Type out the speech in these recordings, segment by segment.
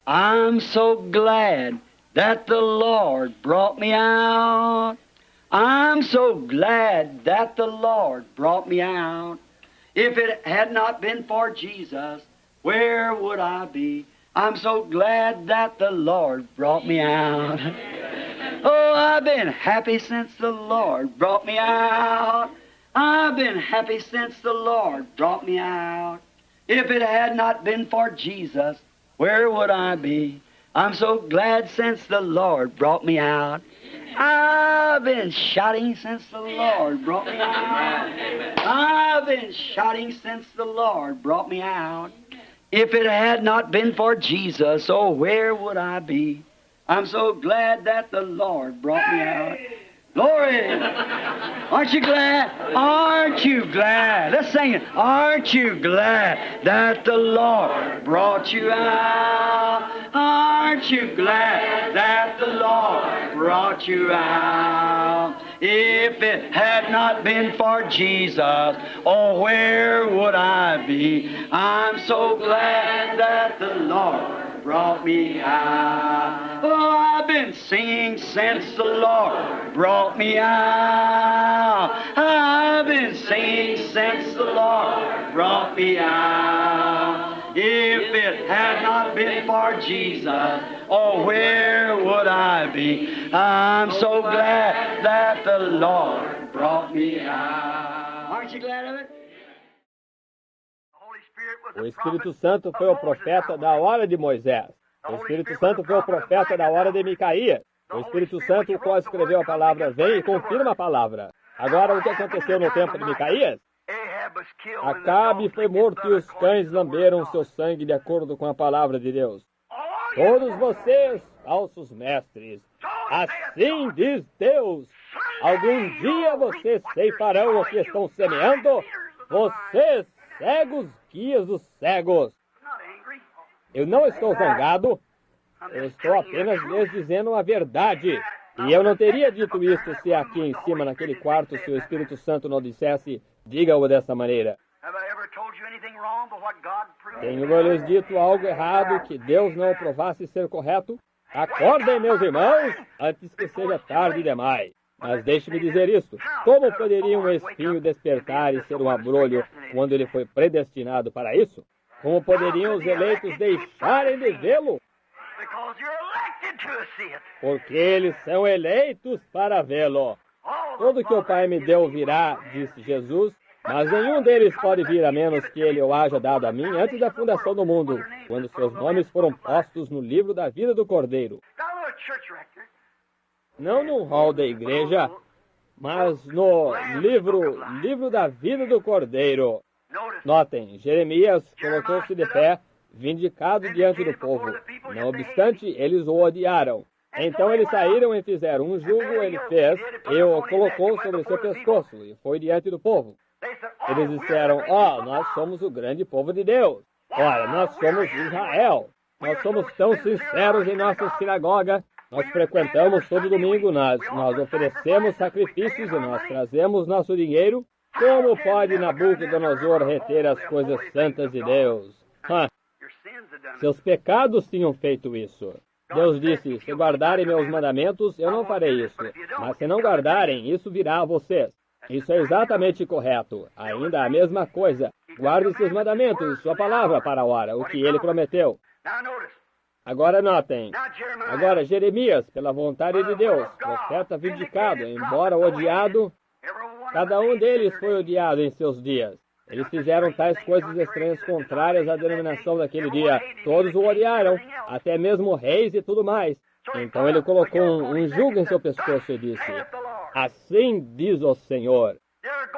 I'm so glad that the Lord brought me out. I'm so glad that the Lord brought me out. If it had not been for Jesus, where would I be? I'm so glad that the Lord brought me out. Oh, I've been happy since the Lord brought me out. I've been happy since the Lord brought me out. If it had not been for Jesus, where would I be? I'm so glad since the Lord brought me out. I've been shouting since the Lord brought me out. I've been shouting since the Lord brought me out. If it had not been for Jesus, oh, where would I be? I'm so glad that the Lord brought me out. Glory! Aren't you glad? Aren't you glad? Let's sing it. Aren't you glad that the Lord brought you out? Aren't you glad that the Lord brought you out? If it had not been for Jesus, oh, where would I be? I'm so glad that the Lord brought me out. Oh, I've been singing since the Lord brought me out. I've been singing since the Lord brought me out. If it had not been for Jesus, oh, where would I be? I'm so glad that the Lord brought me out. Aren't you glad of it? O Espírito Santo foi o profeta da hora de Moisés. O Espírito Santo foi o profeta da hora de Micaías. O Espírito Santo, o qual escreveu a palavra, vem e confirma a palavra. Agora, o que aconteceu no tempo de Micaías? Acabe foi morto e os cães lamberam seu sangue de acordo com a palavra de Deus. Todos vocês, falsos mestres, assim diz Deus, algum dia vocês ceifarão o que estão semeando, vocês, cegos, guias dos cegos. Eu não estou zangado, eu estou apenas lhes dizendo a verdade. E eu não teria dito isto se aqui em cima, naquele quarto, se o Espírito Santo não dissesse, diga-o dessa maneira. Tenho eu lhes dito algo errado que Deus não provasse ser correto? Acordem, meus irmãos, antes que seja tarde demais. Mas deixe-me dizer isto. Como poderia um espinho despertar e ser um abrolho quando ele foi predestinado para isso? Como poderiam os eleitos deixarem de vê-lo? Porque eles são eleitos para vê-lo. Tudo que o Pai me deu virá, disse Jesus, mas nenhum deles pode vir a menos que ele o haja dado a mim antes da fundação do mundo, quando seus nomes foram postos no livro da vida do Cordeiro. Não no hall da igreja, mas no livro da vida do Cordeiro. Notem, Jeremias colocou-se de pé, vindicado diante do povo. Não obstante, eles o odiaram. Então eles saíram e fizeram um jugo, ele fez, e o colocou sobre seu pescoço, e foi diante do povo. Eles disseram, nós somos o grande povo de Deus. Olha, nós somos Israel. Nós somos tão sinceros em nossa sinagoga. Nós frequentamos todo domingo, nós oferecemos sacrifícios e nós trazemos nosso dinheiro. Como pode Nabucodonosor reter as coisas santas de Deus? Seus pecados tinham feito isso. Deus disse, se guardarem meus mandamentos, eu não farei isso. Mas se não guardarem, isso virá a vocês. Isso é exatamente correto. Ainda a mesma coisa. Guarde seus mandamentos, sua palavra para a hora, o que ele prometeu. Agora notem. Agora Jeremias, pela vontade de Deus, profeta vindicado, embora odiado, cada um deles foi odiado em seus dias. Eles fizeram tais coisas estranhas contrárias à denominação daquele dia. Todos o odiaram, até mesmo reis e tudo mais. Então ele colocou um jugo em seu pescoço e disse, assim diz o Senhor,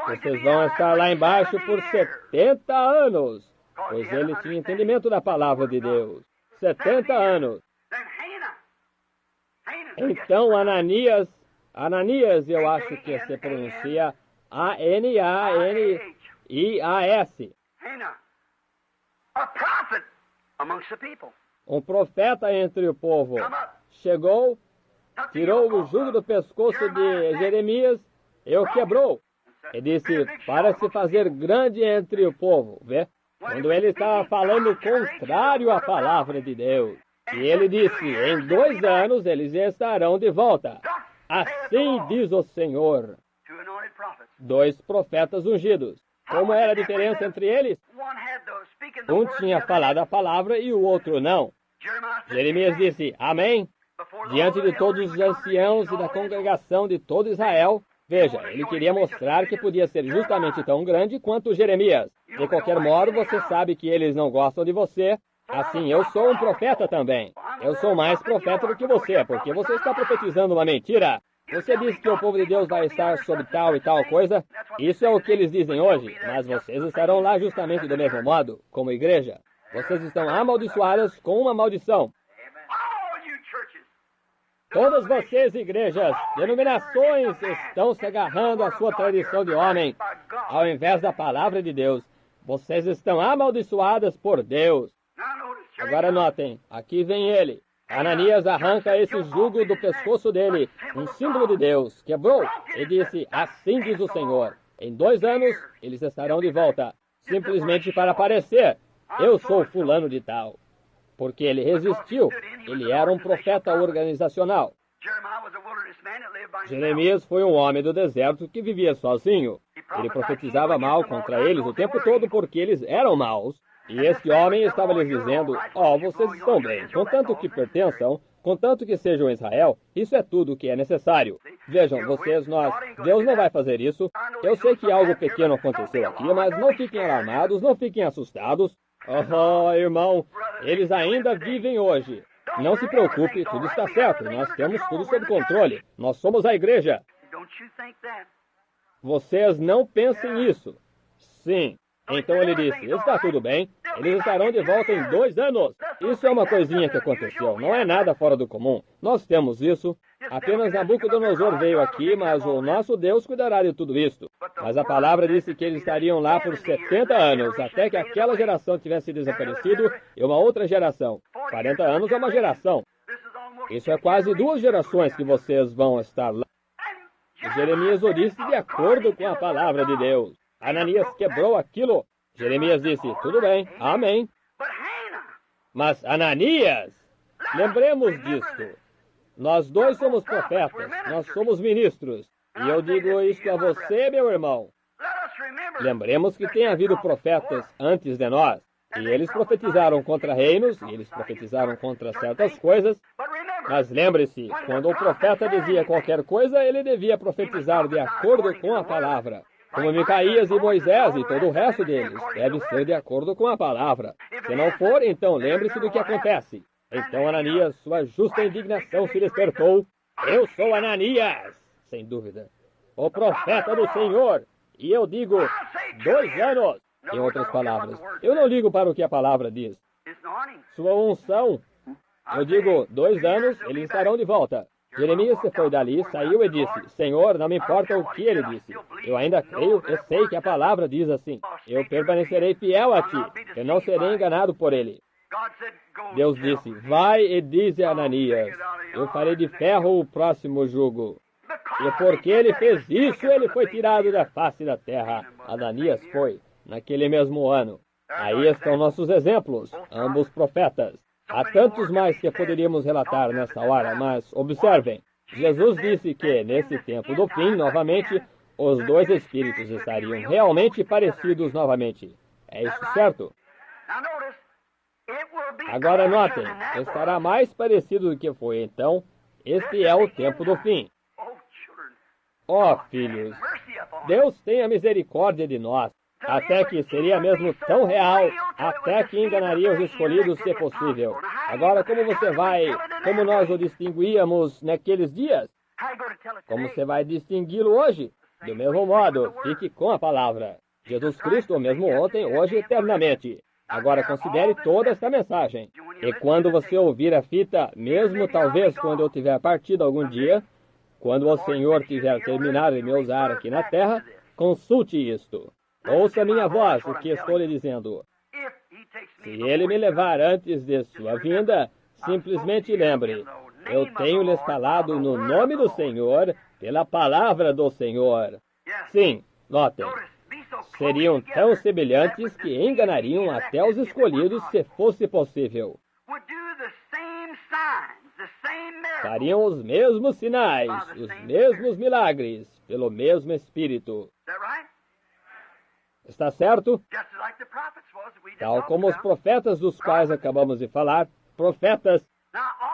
vocês vão estar lá embaixo por 70 anos, pois ele tinha entendimento da palavra de Deus. 70 anos. Então Ananias, eu acho que se pronuncia Ananias, um profeta entre o povo, chegou, tirou o jugo do pescoço de Jeremias e o quebrou. E disse, para se fazer grande entre o povo, vê? Quando ele estava falando contrário à palavra de Deus. E ele disse, em 2 anos eles estarão de volta. Assim diz o Senhor. 2 profetas ungidos. Como era a diferença entre eles? Um tinha falado a palavra e o outro não. Jeremias disse, amém. Diante de todos os anciãos e da congregação de todo Israel, veja, ele queria mostrar que podia ser justamente tão grande quanto Jeremias. De qualquer modo, você sabe que eles não gostam de você. Assim, eu sou um profeta também. Eu sou mais profeta do que você, porque você está profetizando uma mentira. Você disse que o povo de Deus vai estar sob tal e tal coisa. Isso é o que eles dizem hoje, mas vocês estarão lá justamente do mesmo modo, como igreja. Vocês estão amaldiçoadas com uma maldição. Todas vocês, igrejas, denominações, estão se agarrando à sua tradição de homem, ao invés da palavra de Deus. Vocês estão amaldiçoadas por Deus. Agora notem, aqui vem ele. Ananias arranca esse jugo do pescoço dele, um símbolo de Deus, quebrou e disse, assim diz o Senhor. Em 2 anos, eles estarão de volta, simplesmente para aparecer. Eu sou fulano de tal. Porque ele resistiu, ele era um profeta organizacional. Jeremias foi um homem do deserto que vivia sozinho. Ele profetizava mal contra eles o tempo todo porque eles eram maus. E este homem estava lhes dizendo, vocês estão bem, contanto que pertençam, contanto que sejam Israel, isso é tudo o que é necessário. Vejam, Deus não vai fazer isso. Eu sei que algo pequeno aconteceu aqui, mas não fiquem alarmados, não fiquem assustados. Irmão, eles ainda vivem hoje. Não se preocupe, tudo está certo, nós temos tudo sob controle. Nós somos a igreja. Vocês não pensem nisso. Sim. Então ele disse, está tudo bem, eles estarão de volta em 2 anos. Isso é uma coisinha que aconteceu, não é nada fora do comum. Nós temos isso. Apenas Nabucodonosor veio aqui, mas o nosso Deus cuidará de tudo isto. Mas a palavra disse que eles estariam lá por 70 anos, até que aquela geração tivesse desaparecido e uma outra geração. 40 anos é uma geração. Isso é quase 2 gerações que vocês vão estar lá. E Jeremias o disse de acordo com a palavra de Deus. Ananias quebrou aquilo. Jeremias disse, tudo bem, amém. Mas Ananias, lembremos disto. Nós 2 somos profetas, nós somos ministros. E eu digo isto a você, meu irmão. Lembremos que tem havido profetas antes de nós. E eles profetizaram contra reinos, e eles profetizaram contra certas coisas. Mas lembre-se, quando o profeta dizia qualquer coisa, ele devia profetizar de acordo com a palavra. Como Micaías e Moisés e todo o resto deles, deve ser de acordo com a palavra. Se não for, então lembre-se do que acontece. Então Ananias, sua justa indignação se despertou. Eu sou Ananias, sem dúvida, o profeta do Senhor. E eu digo, 2 anos. Em outras palavras, eu não ligo para o que a palavra diz. Sua unção, eu digo, 2 anos, eles estarão de volta. Jeremias se foi dali, saiu e disse, Senhor, não me importa o que ele disse. Eu ainda creio e sei que a palavra diz assim. Eu permanecerei fiel a ti, eu não serei enganado por ele. Deus disse, vai e dize a Ananias, eu farei de ferro o próximo jugo. E porque ele fez isso, ele foi tirado da face da terra. Ananias foi, naquele mesmo ano. Aí estão nossos exemplos, ambos profetas. Há tantos mais que poderíamos relatar nessa hora, mas observem. Jesus disse que, nesse tempo do fim, novamente, os 2 espíritos estariam realmente parecidos novamente. É isso certo? Agora notem, estará mais parecido do que foi então. Este é o tempo do fim. Filhos, Deus tenha misericórdia de nós. Até que seria mesmo tão real, até que enganaria os escolhidos se possível. Agora, como nós o distinguíamos naqueles dias? Como você vai distingui-lo hoje? Do mesmo modo, fique com a palavra. Jesus Cristo, o mesmo ontem, hoje e eternamente. Agora, considere toda esta mensagem. E quando você ouvir a fita, mesmo talvez quando eu tiver partido algum dia, quando o Senhor tiver terminado de me usar aqui na terra, consulte isto. Ouça minha voz, o que estou lhe dizendo. Se ele me levar antes de sua vinda, simplesmente lembre, eu tenho lhes falado no nome do Senhor, pela palavra do Senhor. Sim, notem, seriam tão semelhantes que enganariam até os escolhidos se fosse possível. fariam os mesmos sinais, os mesmos milagres, pelo mesmo Espírito. Está certo? Tal como os profetas dos quais acabamos de falar, profetas.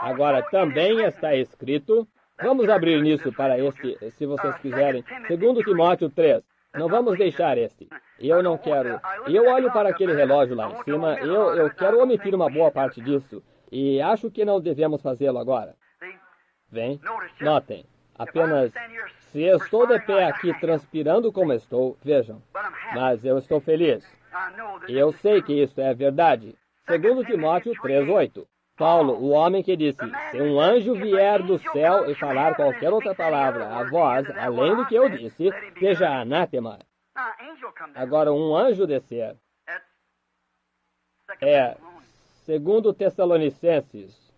Agora também está escrito, vamos abrir nisso para este, se vocês quiserem, 2 Timóteo 3. Não vamos deixar este. Eu não quero. Eu olho para aquele relógio lá em cima, eu quero omitir uma boa parte disso. E acho que não devemos fazê-lo agora. Vem, notem. Apenas, se eu estou de pé aqui transpirando como estou, vejam. Mas eu estou feliz. E eu sei que isso é verdade. 2 Timóteo 3:8. Paulo, o homem que disse, se um anjo vier do céu e falar qualquer outra palavra a vós, além do que eu disse, seja anátema. Agora, um anjo descer. É 2 Tessalonicenses.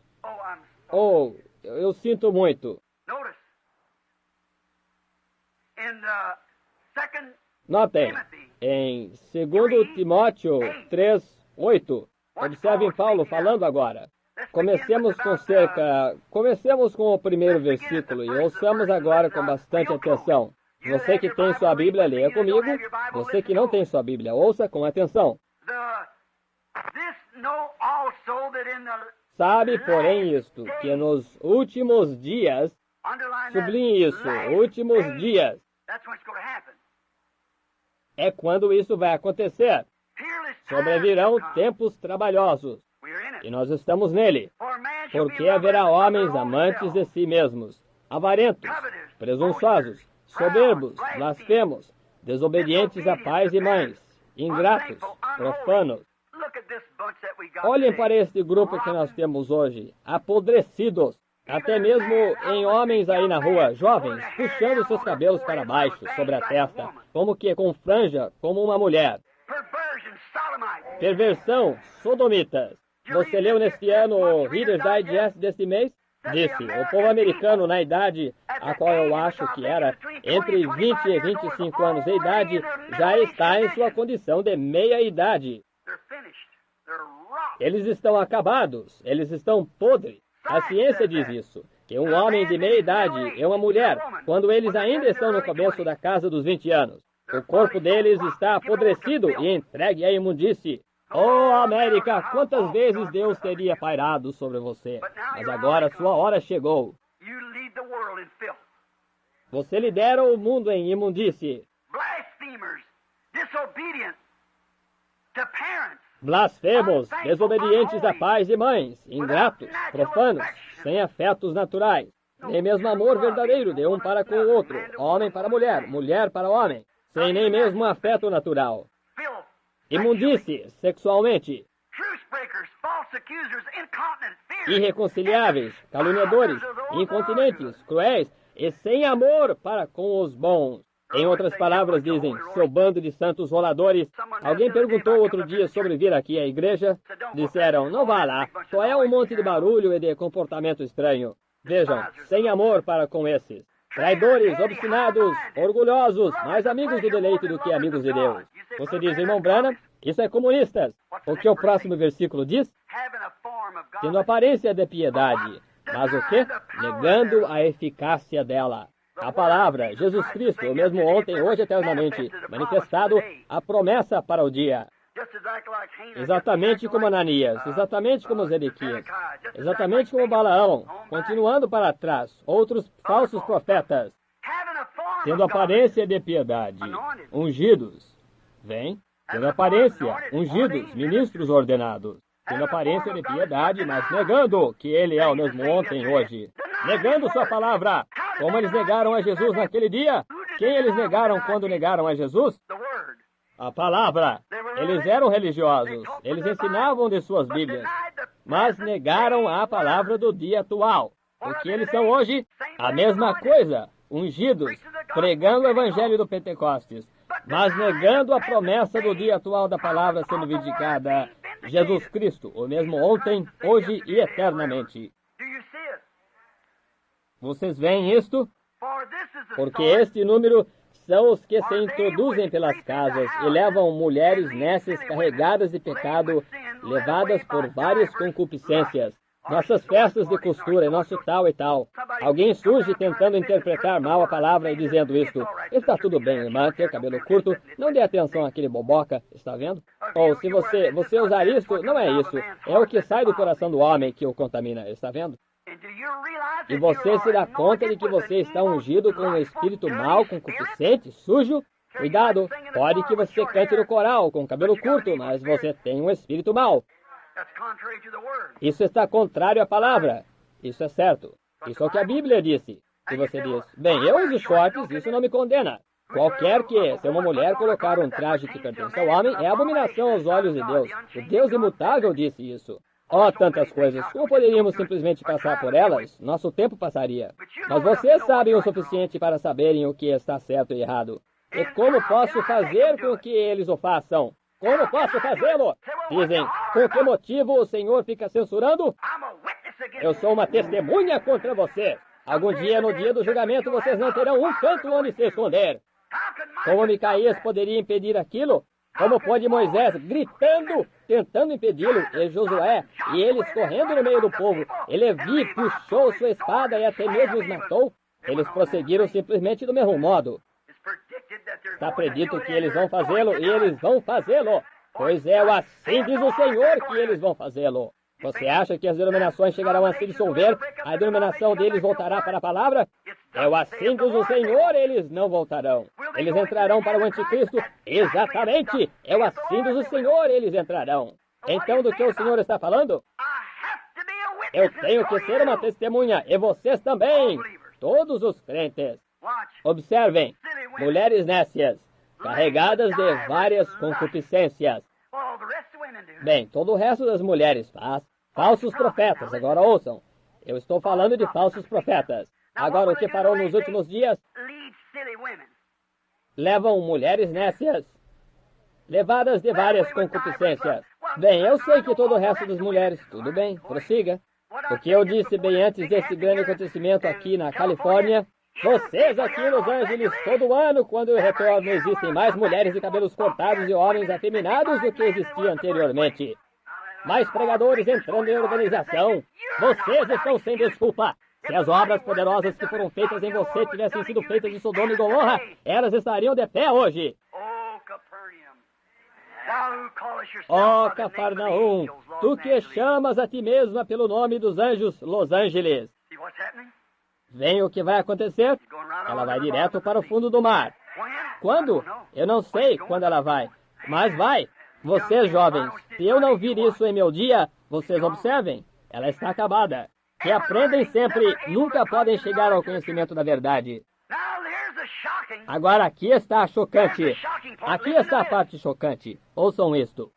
Oh, eu sinto muito. Notem, em 2 Timóteo 3:8, observem Paulo falando agora. Comecemos com o primeiro versículo e ouçamos agora com bastante atenção. Você que tem sua Bíblia, leia comigo. Você que não tem sua Bíblia, ouça com atenção. Sabe, porém, isto, que nos últimos dias, sublinhe isso, últimos dias, é quando isso vai acontecer. Sobrevirão tempos trabalhosos. E nós estamos nele. Porque haverá homens amantes de si mesmos, avarentos, presunçosos, soberbos, blasfemos, desobedientes a pais e mães, ingratos, profanos. Olhem para este grupo que nós temos hoje, apodrecidos, até mesmo em homens aí na rua, jovens, puxando seus cabelos para baixo, sobre a testa, como que com franja, como uma mulher. Perversão, sodomitas. Você leu neste ano o Reader's Digest deste mês? Disse, o povo americano na idade a qual eu acho que era entre 20 e 25 anos de idade, já está em sua condição de meia-idade. Eles estão acabados, eles estão podres. A ciência diz isso, que um homem de meia-idade é uma mulher, quando eles ainda estão no começo da casa dos 20 anos. O corpo deles está apodrecido e entregue à imundície. Oh, América, quantas vezes Deus teria pairado sobre você, mas agora sua hora chegou. Você lidera o mundo em imundície. Blasfemos, desobedientes a pais e mães, ingratos, profanos, sem afetos naturais, nem mesmo amor verdadeiro de um para com o outro, homem para mulher, mulher para homem, sem nem mesmo afeto natural. Imundície, sexualmente. Irreconciliáveis, caluniadores, incontinentes, cruéis e sem amor para com os bons. Em outras palavras, dizem, seu bando de santos roladores. Alguém perguntou outro dia sobre vir aqui à igreja. Disseram, não vá lá, só é um monte de barulho e de comportamento estranho. Vejam, sem amor para com esses. Traidores, obstinados, orgulhosos, mais amigos do deleite do que amigos de Deus. Você diz, irmão Branham, isso é comunistas. O que o próximo versículo diz? Tendo aparência de piedade, mas o quê? Negando a eficácia dela. A palavra, Jesus Cristo, o mesmo ontem, hoje eternamente, manifestado, a promessa para o dia. Exatamente como Ananias, exatamente como Zedequias, exatamente como Balaão, continuando para trás, outros falsos profetas, tendo aparência de piedade, ungidos, vem, tendo aparência, ungidos, ministros ordenados, tendo aparência de piedade, mas negando que ele é o mesmo ontem e hoje, negando sua palavra, como eles negaram a Jesus naquele dia. Quem eles negaram quando negaram a Jesus? A palavra. Eles eram religiosos, eles ensinavam de suas Bíblias, mas negaram a palavra do dia atual. O que eles são hoje? A mesma coisa, ungidos, pregando o evangelho do Pentecostes, mas negando a promessa do dia atual da palavra sendo vindicada, Jesus Cristo, o mesmo ontem, hoje e eternamente. Vocês veem isto? Porque este número são os que se introduzem pelas casas e levam mulheres nessas carregadas de pecado, levadas por várias concupiscências. nossas festas de costura e nosso tal e tal. Alguém surge tentando interpretar mal a palavra e dizendo isto. Está tudo bem, irmã, ter cabelo curto, não dê atenção àquele boboca, está vendo? Ou se você usar isto, não é isso. É o que sai do coração do homem que o contamina, está vendo? E você se dá conta de que você está ungido com um espírito mau, concupiscente, sujo? Cuidado, pode que você cante no coral com cabelo curto, mas você tem um espírito mau. Isso está contrário à palavra. Isso é certo. Isso é o que a Bíblia disse. E você diz, bem, eu uso shorts, isso não me condena. Qualquer que, se uma mulher colocar um traje que pertence ao homem, é abominação aos olhos de Deus. O Deus imutável disse isso. Oh, tantas coisas. Como poderíamos simplesmente passar por elas? Nosso tempo passaria. Mas vocês sabem o suficiente para saberem o que está certo e errado. E como posso fazer com que eles o façam? Como posso fazê-lo? Dizem, com que motivo o Senhor fica censurando? Eu sou uma testemunha contra você. Algum dia, no dia do julgamento, vocês não terão um canto onde se esconder. Como Micaías poderia impedir aquilo? Como pode Moisés, gritando, tentando impedi-lo, e Josué, e eles correndo no meio do povo, e Levi puxou sua espada e até mesmo os matou? Eles prosseguiram simplesmente do mesmo modo. Está predito que eles vão fazê-lo, e eles vão fazê-lo. Pois é, assim diz o Senhor que eles vão fazê-lo. Você acha que as denominações chegarão a se dissolver? A denominação deles voltará para a palavra? É o assim diz o Senhor, eles não voltarão. Eles entrarão para o anticristo? Exatamente! É o assim diz o Senhor, eles entrarão. Então, do que o Senhor está falando? Eu tenho que ser uma testemunha, e vocês também, todos os crentes. Observem, mulheres nécias, carregadas de várias concupiscências. Bem, todo o resto das mulheres faz. Falsos profetas, agora ouçam. Eu estou falando de falsos profetas. Agora, o que farão nos últimos dias? Levam mulheres nécias, levadas de várias concupiscências. Bem, eu sei que todo o resto das mulheres... Tudo bem, prossiga. O que eu disse bem antes desse grande acontecimento aqui na Califórnia... Vocês aqui em Los Angeles, todo ano, quando eu retorno, existem mais mulheres de cabelos cortados e homens afeminados do que existia anteriormente. Mais pregadores entrando em organização. Vocês estão sem desculpa. Se as obras poderosas que foram feitas em você tivessem sido feitas em Sodoma e Gomorra, elas estariam de pé hoje. Ó Cafarnaum, tu que chamas a ti mesma pelo nome dos anjos Los Angeles. Vem o que vai acontecer? Ela vai direto para o fundo do mar. Quando? Eu não sei quando ela vai. Mas vai. Vocês, jovens, se eu não vir isso em meu dia, vocês observem. Ela está acabada. Que aprendem sempre, nunca podem chegar ao conhecimento da verdade. Agora aqui está a chocante. Aqui está a parte chocante. Ouçam isto.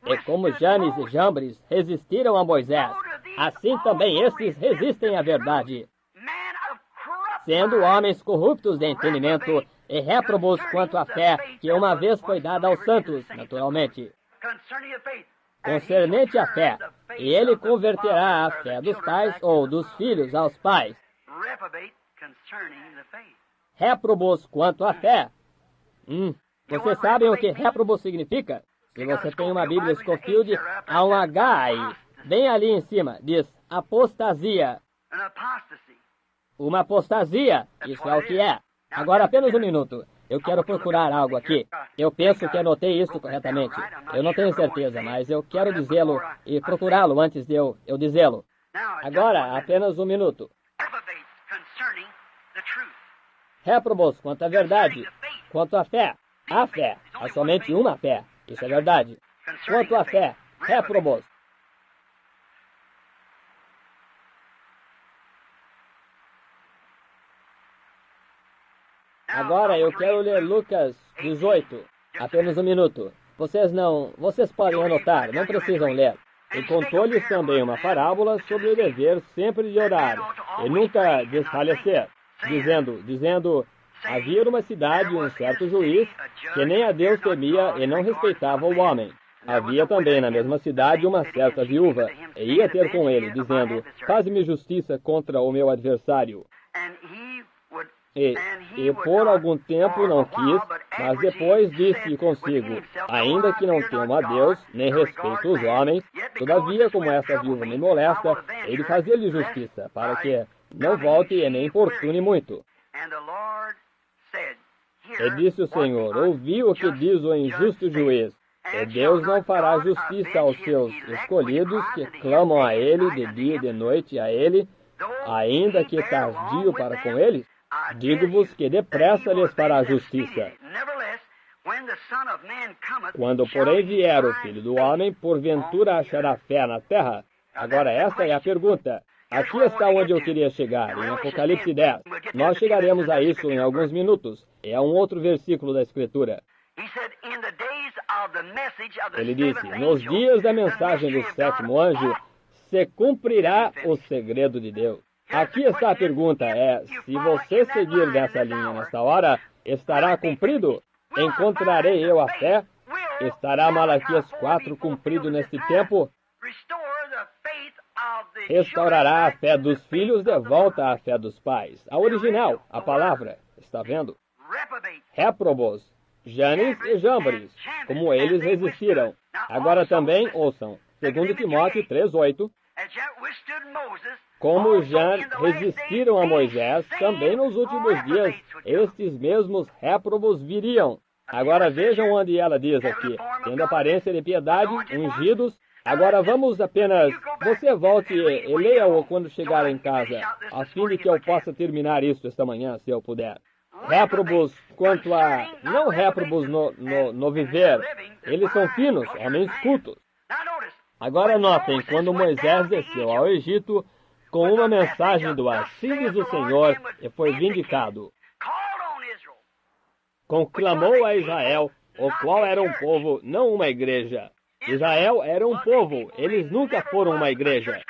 E como Janes e Jambres resistiram a Moisés, assim também estes resistem à verdade. Sendo homens corruptos de entendimento e réprobos quanto à fé que uma vez foi dada aos santos, naturalmente. Concernente à fé, e ele converterá a fé dos pais ou dos filhos aos pais. Réprobos quanto à fé. Vocês sabem o que réprobo significa? Se você tem uma Bíblia Scofield, há um H aí, bem ali em cima, diz apostasia. Uma apostasia, isso é o que é. Agora, apenas um minuto. Eu quero procurar algo aqui. Eu penso que anotei isso corretamente. Eu não tenho certeza, mas eu quero dizê-lo e procurá-lo antes de eu dizê-lo. Agora, apenas um minuto. Réprobos quanto à verdade, quanto à fé. A fé, há somente uma fé. Isso é verdade. Quanto à fé, réprobos. Agora eu quero ler Lucas 18. Apenas um minuto. Vocês podem anotar, não precisam ler. E contou-lhes também uma parábola sobre o dever sempre de orar e nunca desfalecer, dizendo, havia uma cidade um certo juiz que nem a Deus temia e não respeitava o homem. Havia também na mesma cidade uma certa viúva, e ia ter com ele, dizendo, faze-me justiça contra o meu adversário. E por algum tempo não quis, mas depois disse consigo, ainda que não temo a Deus, nem respeito os homens, Todavia, como essa viúva me molesta, hei de fazer-lhe justiça, para que não volte e nem importune muito. E disse o Senhor, ouvi o que diz o injusto juiz. E Deus não fará justiça aos seus escolhidos que clamam a Ele de dia e de noite a Ele, ainda que tardio para com eles? Digo-vos que depressa lhes fará justiça. Quando, porém, vier o Filho do Homem, porventura achará fé na terra? Agora, esta é a pergunta. Aqui está onde eu queria chegar, em Apocalipse 10. Nós chegaremos a isso em alguns minutos. É um outro versículo da Escritura. Ele disse, nos dias da mensagem do sétimo anjo, se cumprirá o segredo de Deus. Aqui está a pergunta, se você seguir dessa linha nesta hora, estará cumprido? Encontrarei eu a fé? Estará Malaquias 4 cumprido neste tempo? Restaurará a fé dos filhos de volta à fé dos pais. A original, a palavra, está vendo? Réprobos, Janes e Jambres, como eles resistiram. Agora também, ouçam, 2 Timóteo 3:8, como já resistiram a Moisés, também nos últimos dias, estes mesmos réprobos viriam. Agora vejam onde ela diz aqui, tendo aparência de piedade, ungidos. Agora vamos apenas, você volte e leia-o quando chegar em casa, a fim de que eu possa terminar isso esta manhã, se eu puder. Réprobos quanto a, não réprobos no viver, eles são finos, homens cultos. Agora notem, quando Moisés desceu ao Egito, com uma mensagem do assim diz o Senhor, e foi vindicado. Conclamou a Israel, o qual era um povo, não uma igreja. Israel era um povo, eles nunca foram uma igreja.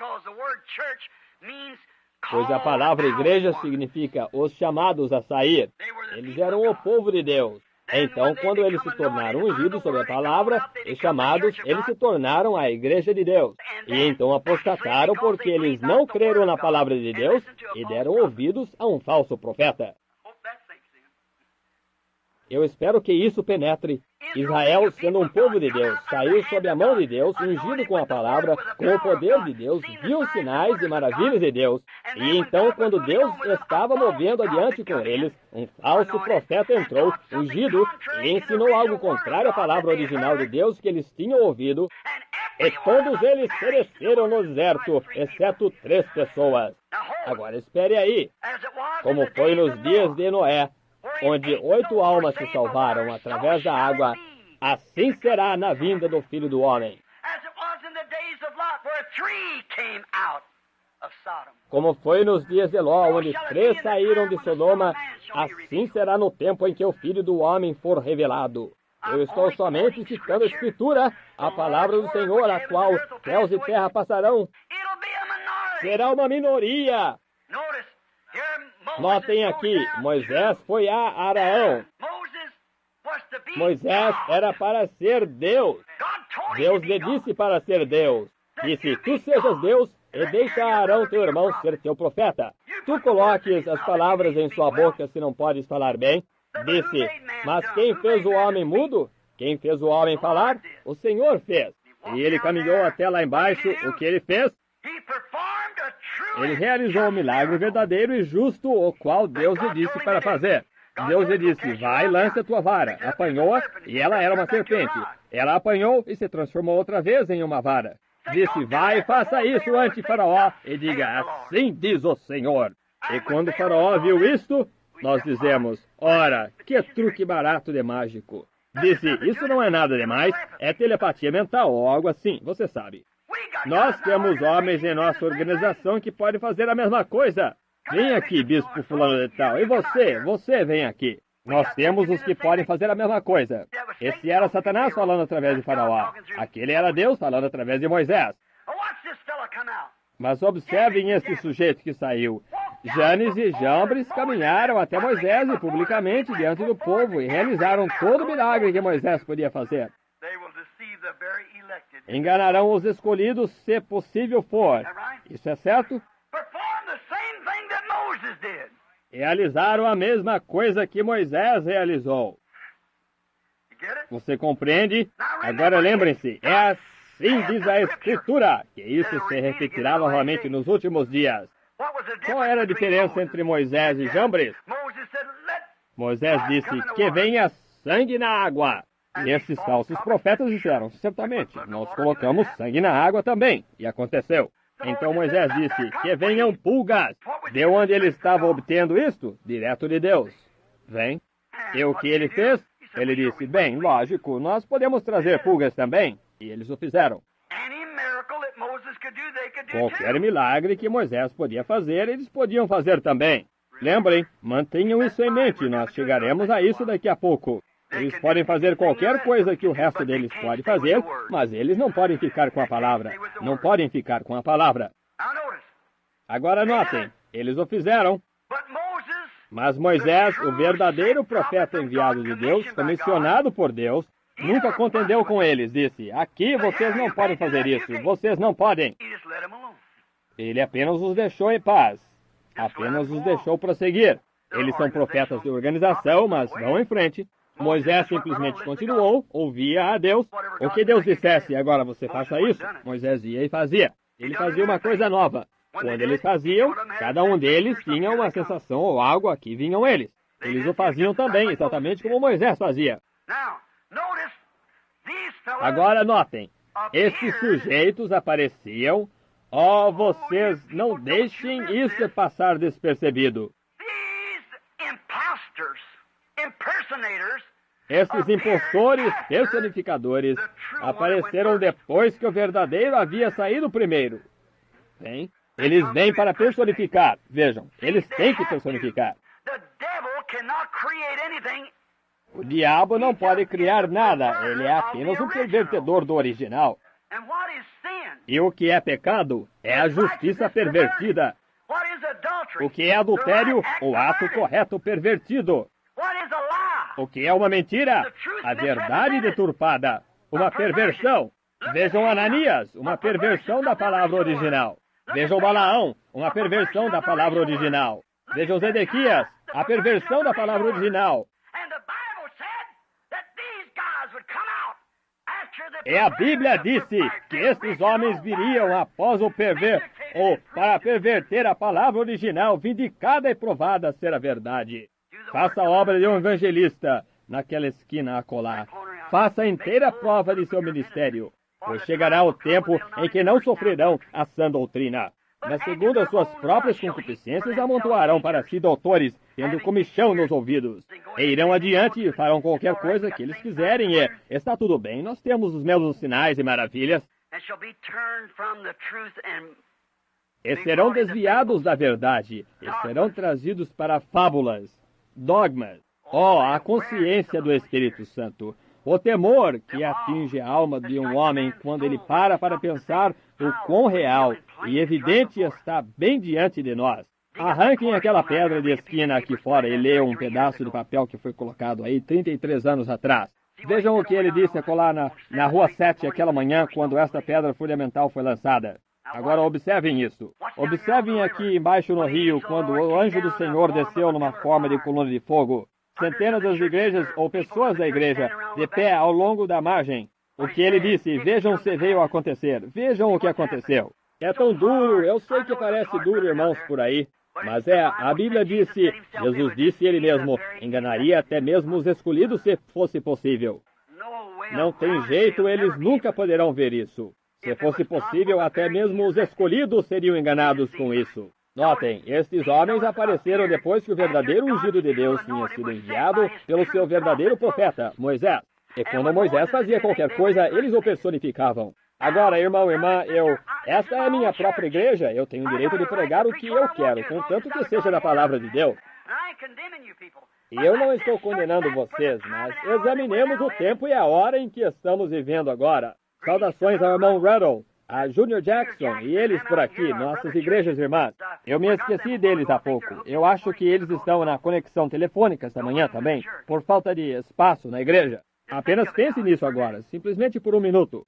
Pois a palavra igreja significa os chamados a sair. Eles eram o povo de Deus. Então, quando eles se tornaram ungidos sobre a palavra e chamados, eles se tornaram a igreja de Deus. E então apostataram porque eles não creram na palavra de Deus e deram ouvidos a um falso profeta. Eu espero que isso penetre. Israel, sendo um povo de Deus, saiu sob a mão de Deus, ungido com a palavra, com o poder de Deus, viu os sinais e maravilhas de Deus. E então, quando Deus estava movendo adiante com eles, um falso profeta entrou, ungido, e ensinou algo contrário à palavra original de Deus que eles tinham ouvido. E todos eles pereceram no deserto, exceto 3 pessoas. Agora espere aí. Como foi nos dias de Noé, onde 8 almas se salvaram através da água, assim será na vinda do Filho do Homem. Como foi nos dias de Ló, onde 3 saíram de Sodoma, assim será no tempo em que o Filho do Homem for revelado. Eu estou somente citando a Escritura, a palavra do Senhor, a qual céus e terra passarão. Será uma minoria. Notem aqui, Moisés foi a Araão. Moisés era para ser Deus. Deus lhe disse para ser Deus. Disse, tu sejas Deus e deixa Arão teu irmão ser teu profeta. Tu coloques as palavras em sua boca se não podes falar bem. Disse, mas quem fez o homem mudo? Quem fez o homem falar? O Senhor fez. E ele caminhou até lá embaixo. O que ele fez? Ele realizou um milagre verdadeiro e justo, o qual Deus lhe disse para fazer. Deus lhe disse, vai, lance a tua vara. Apanhou-a, e ela era uma serpente. Ela apanhou e se transformou outra vez em uma vara. Disse, vai, faça isso ante Faraó, e diga, assim diz o Senhor. E quando Faraó viu isto, nós dizemos, ora, que truque barato de mágico. Disse, isso não é nada demais, é telepatia mental ou algo assim, você sabe. Nós temos homens em nossa organização que podem fazer a mesma coisa. Vem aqui, bispo fulano de tal. E você vem aqui. Nós temos os que podem fazer a mesma coisa. Esse era Satanás falando através de Faraó. Aquele era Deus falando através de Moisés. Mas observem esse sujeito que saiu. Janes e Jambres caminharam até Moisés e publicamente diante do povo e realizaram todo o milagre que Moisés podia fazer. Enganarão os escolhidos, se possível for. Isso é certo? Realizaram a mesma coisa que Moisés realizou. Você compreende? Agora lembrem-se, é Assim diz a Escritura, que isso se repetirá novamente nos últimos dias. Qual era a diferença entre Moisés e Jambres? Moisés disse, que venha sangue na água. E esses falsos profetas disseram, certamente, nós colocamos sangue na água também. E aconteceu. Então Moisés disse, que venham pulgas. De onde ele estava obtendo isto? Direto de Deus. Vem. E o que ele fez? Ele disse, bem, lógico, nós podemos trazer pulgas também. E eles o fizeram. Qualquer milagre que Moisés podia fazer, eles podiam fazer também. Lembrem, mantenham isso em mente, nós chegaremos a isso daqui a pouco. Eles podem fazer qualquer coisa que o resto deles pode fazer, mas eles não podem ficar com a palavra. Não podem ficar com a palavra. Agora notem, eles o fizeram. Mas Moisés, o verdadeiro profeta enviado de Deus, comissionado por Deus, nunca contendeu com eles. Disse, aqui vocês não podem fazer isso, vocês não podem. Ele apenas os deixou em paz. Apenas os deixou prosseguir. Eles são profetas de organização, mas vão em frente. Moisés simplesmente continuou, ouvia a Deus. O que Deus dissesse, agora você faça isso, Moisés ia e fazia. Ele fazia uma coisa nova. Quando eles faziam, cada um deles tinha uma sensação ou algo a que vinham eles. Eles o faziam também, exatamente como Moisés fazia. Agora notem, esses sujeitos apareciam. Oh, vocês não deixem isso passar despercebido. Esses impostores, personificadores, apareceram depois que o verdadeiro havia saído primeiro. Bem, eles vêm para personificar. Vejam, eles têm que personificar. O diabo não pode criar nada. Ele é apenas um pervertedor do original. E o que é pecado é a justiça pervertida. O que é adultério? O ato correto pervertido. O que é uma mentira? A verdade deturpada. Uma perversão. Vejam Ananias, uma perversão da palavra original. Vejam Balaão, uma perversão da palavra original. Vejam Zedequias, a perversão da palavra original. E a Bíblia disse que esses homens viriam após o ou para perverter a palavra original, vindicada e provada ser a verdade. Faça a obra de um evangelista naquela esquina acolá. Faça a inteira prova de seu ministério, pois chegará o tempo em que não sofrerão a sã doutrina. Mas segundo as suas próprias concupiscências, amontoarão para si doutores, tendo comichão nos ouvidos. E irão adiante e farão qualquer coisa que eles quiserem. E está tudo bem, nós temos os mesmos sinais e maravilhas. E serão desviados da verdade, e serão trazidos para fábulas, dogmas. Oh, a consciência do Espírito Santo. O temor que atinge a alma de um homem quando ele para pensar o quão real e evidente está bem diante de nós. Arranquem aquela pedra de esquina aqui fora e leiam um pedaço de papel que foi colocado aí 33 anos atrás. Vejam o que ele disse acolá na Rua 7 aquela manhã, quando esta pedra fundamental foi lançada. Agora observem isso. Observem aqui embaixo no rio, quando o anjo do Senhor desceu numa forma de coluna de fogo. Centenas das igrejas ou pessoas da igreja de pé ao longo da margem. O que ele disse, vejam se veio a acontecer. Vejam o que aconteceu. É tão duro, eu sei que parece duro, irmãos, por aí. Mas a Bíblia disse, Jesus disse ele mesmo, enganaria até mesmo os escolhidos se fosse possível. Não tem jeito, eles nunca poderão ver isso. Se fosse possível, até mesmo os escolhidos seriam enganados com isso. Notem, estes homens apareceram depois que o verdadeiro ungido de Deus tinha sido enviado pelo seu verdadeiro profeta, Moisés. E quando Moisés fazia qualquer coisa, eles o personificavam. Agora, irmão, irmã, esta é a minha própria igreja, eu tenho o direito de pregar o que eu quero, contanto que seja da palavra de Deus. E eu não estou condenando vocês, mas examinemos o tempo e a hora em que estamos vivendo agora. Saudações ao irmão Ruddle, a Junior Jackson e eles por aqui, nossas igrejas irmãs. Eu me esqueci deles há pouco. Eu acho que eles estão na conexão telefônica esta manhã também, por falta de espaço na igreja. Apenas pense nisso agora, simplesmente por um minuto.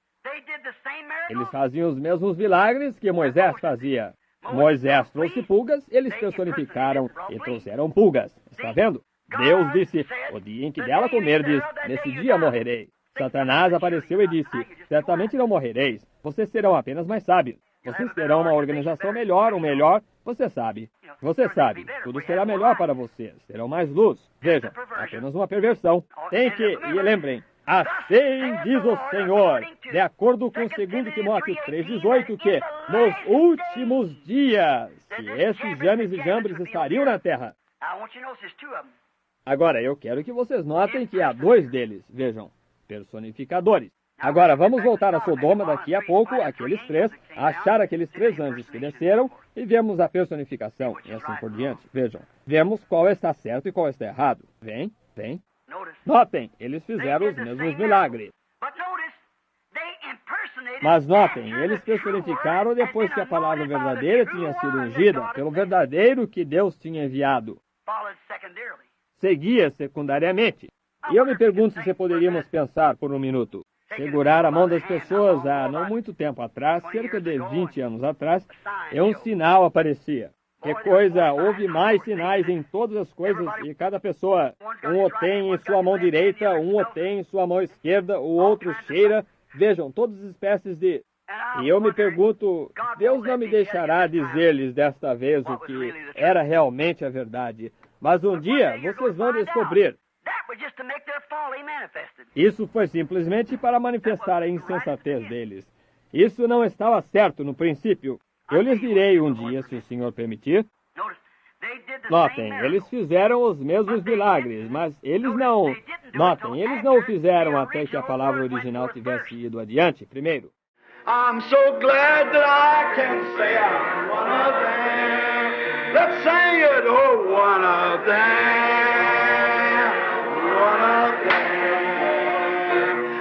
Eles faziam os mesmos milagres que Moisés fazia. Moisés trouxe pulgas, eles personificaram e trouxeram pulgas. Está vendo? Deus disse, o dia em que dela comerdes, nesse dia morrerei. Satanás apareceu e disse: certamente não morrereis, vocês serão apenas mais sábios. Vocês terão uma organização melhor, você sabe. Você sabe, tudo será melhor para vocês, terão mais luz. Vejam, apenas uma perversão. E lembrem, assim diz o Senhor, de acordo com 2 Timóteo 3,18, que nos últimos dias, que esses Janes e Jambres estariam na terra. Agora, eu quero que vocês notem que há dois deles, vejam, personificadores. Agora, vamos voltar a Sodoma daqui a pouco, aqueles três, achar aqueles três anjos que desceram e vemos a personificação e assim por diante. Vejam, vemos qual está certo e qual está errado. Vem. Notem, eles fizeram os mesmos milagres. Mas notem, eles personificaram depois que a palavra verdadeira tinha sido ungida pelo verdadeiro que Deus tinha enviado. Seguia secundariamente. E eu me pergunto se poderíamos pensar por um minuto. Segurar a mão das pessoas há não muito tempo atrás, cerca de 20 anos atrás, um sinal aparecia. Que coisa, houve mais sinais em todas as coisas e cada pessoa, um o tem em sua mão direita, um o tem em sua mão esquerda, o outro cheira. Vejam, todas as espécies de... E eu me pergunto, Deus não me deixará dizer-lhes desta vez o que era realmente a verdade. Mas um dia vocês vão descobrir. Isso foi simplesmente para manifestar a insensatez deles. Isso não estava certo no princípio. Eu lhes direi um dia, se o Senhor permitir. Notem, eles fizeram os mesmos milagres, mas eles não... Notem, eles não o fizeram até que a palavra original tivesse ido adiante primeiro. I'm so glad that I can say I'm one of them. Let's sing it, oh, one of them, one of them.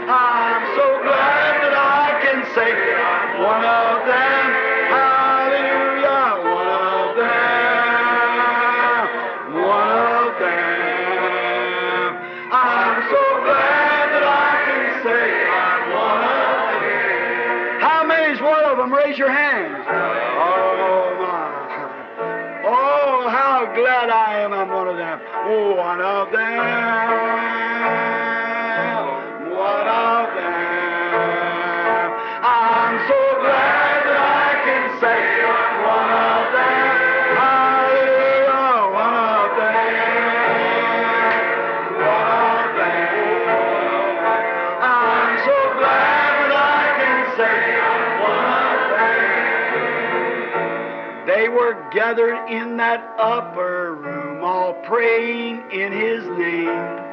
I'm so glad that I can say I'm one of them. Hallelujah, one of them, one of them. I'm so glad that I can say I'm one of them. How many's one of them? Raise your hands. Oh, my. Oh, how glad I am I'm one of them. Oh, one of them. One of them. I'm so glad that I can say I'm one of them. Hallelujah, one of them. One of them. I'm so glad that I can say they were gathered in that upper room, all praying in His name.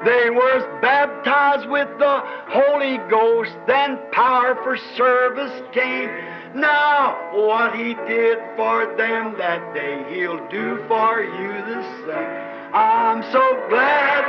They were baptized with the Holy Ghost, then power for service came. Now, what He did for them that day, He'll do for you the same. I'm so glad